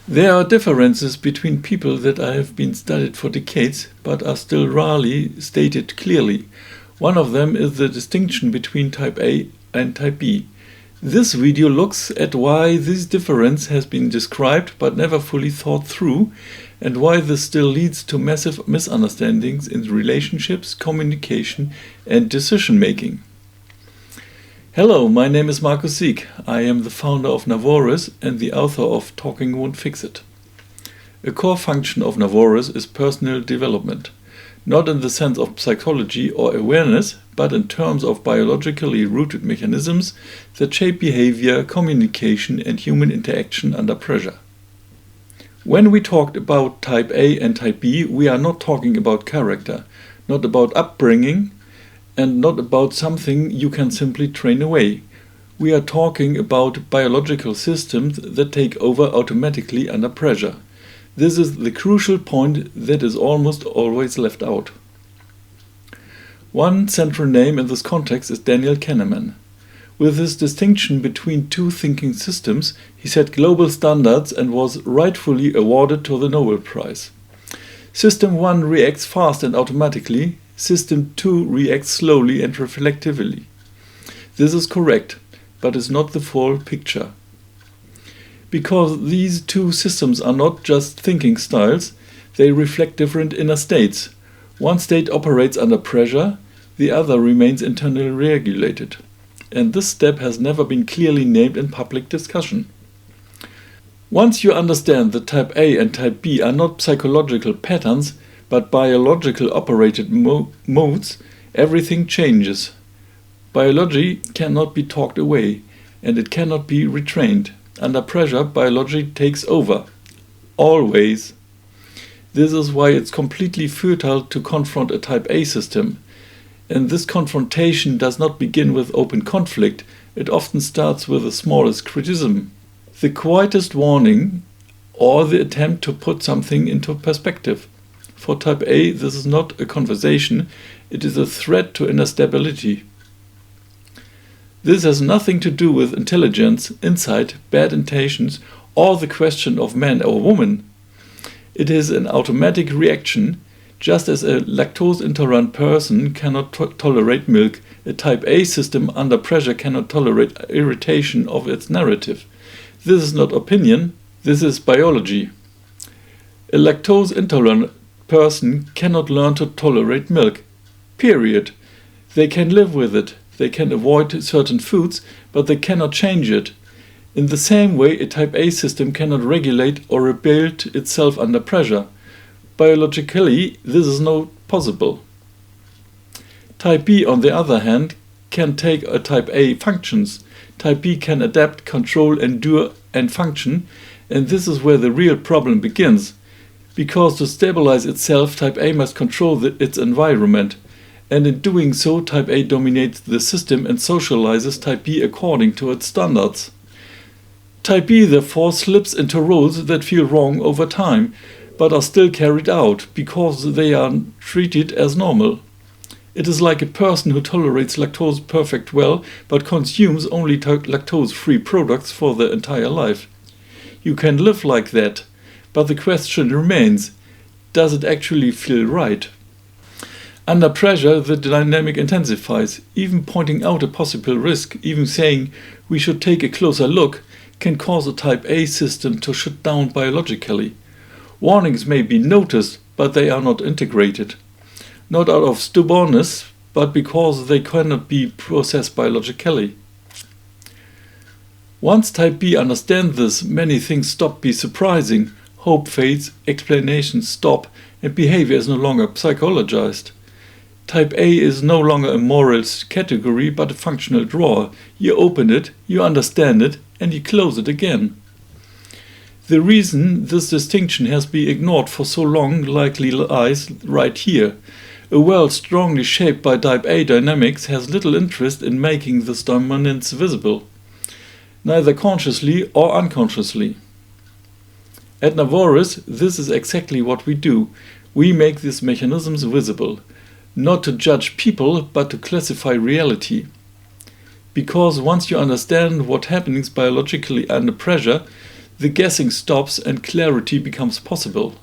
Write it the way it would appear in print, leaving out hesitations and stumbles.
There are differences between people that have been studied for decades, but are still rarely stated clearly. One of them is the distinction between type A and type B. This video looks at why this difference has been described but never fully thought through, and why this still leads to massive misunderstandings in relationships, communication, and decision-making. Hello, my name is Sieg. I am the founder of NAVORES and the author of Talking Won't Fix It. A core function of NAVORES is personal development, not in the sense of psychology or awareness, but in terms of biologically rooted mechanisms that shape behavior, communication, and human interaction under pressure. When we talked about type A and type B, we are not talking about character, not about upbringing, and not about something you can simply train away. We are talking about biological systems that take over automatically under pressure. This is the crucial point that is almost always left out. One central name in this context is Daniel Kahneman. With his distinction between two thinking systems, he set global standards and was rightfully awarded to the Nobel Prize. System 1 reacts fast and automatically. System 2 reacts slowly and reflectively. This is correct, but is not the full picture. Because these two systems are not just thinking styles, they reflect different inner states. One state operates under pressure, the other remains internally regulated. And this step has never been clearly named in public discussion. Once you understand that type A and type B are not psychological patterns, but biological operated modes, everything changes. Biology cannot be talked away, and it cannot be retrained. Under pressure, biology takes over. Always. This is why it's completely futile to confront a type A system. And this confrontation does not begin with open conflict, it often starts with the smallest criticism, the quietest warning, or the attempt to put something into perspective. For type A, this is not a conversation, it is a threat to inner stability. This has nothing to do with intelligence, insight, bad intentions, or the question of man or woman. It is an automatic reaction. Just as a lactose-intolerant person cannot tolerate milk, a type A system under pressure cannot tolerate irritation of its narrative. This is not opinion, this is biology. A lactose-intolerant person cannot learn to tolerate milk. Period. They can live with it. They can avoid certain foods, but they cannot change it. In the same way, a type A system cannot regulate or rebuild itself under pressure. Biologically, this is not possible. Type B, on the other hand, can take a type A functions. Type B can adapt, control, endure, and function, and this is where the real problem begins. Because to stabilize itself, type A must control its environment, and in doing so, type A dominates the system and socializes type B according to its standards. Type B therefore slips into roles that feel wrong over time, but are still carried out because they are treated as normal. It is like a person who tolerates lactose perfect well, but consumes only lactose-free products for their entire life. You can live like that. But the question remains, does it actually feel right? Under pressure, the dynamic intensifies. Even pointing out a possible risk, even saying we should take a closer look, can cause a type A system to shut down biologically. Warnings may be noticed, but they are not integrated. Not out of stubbornness, but because they cannot be processed biologically. Once type B understands this, many things stop being surprising. Hope fades, explanations stop, and behavior is no longer psychologized. Type A is no longer a moral category, but a functional drawer. You open it, you understand it, and you close it again. The reason this distinction has been ignored for so long likely lies right here. A world strongly shaped by type A dynamics has little interest in making this dominance visible, neither consciously or unconsciously. At NAVORES, this is exactly what we do. We make these mechanisms visible, not to judge people, but to classify reality. Because once you understand what happens biologically under pressure, the guessing stops and clarity becomes possible.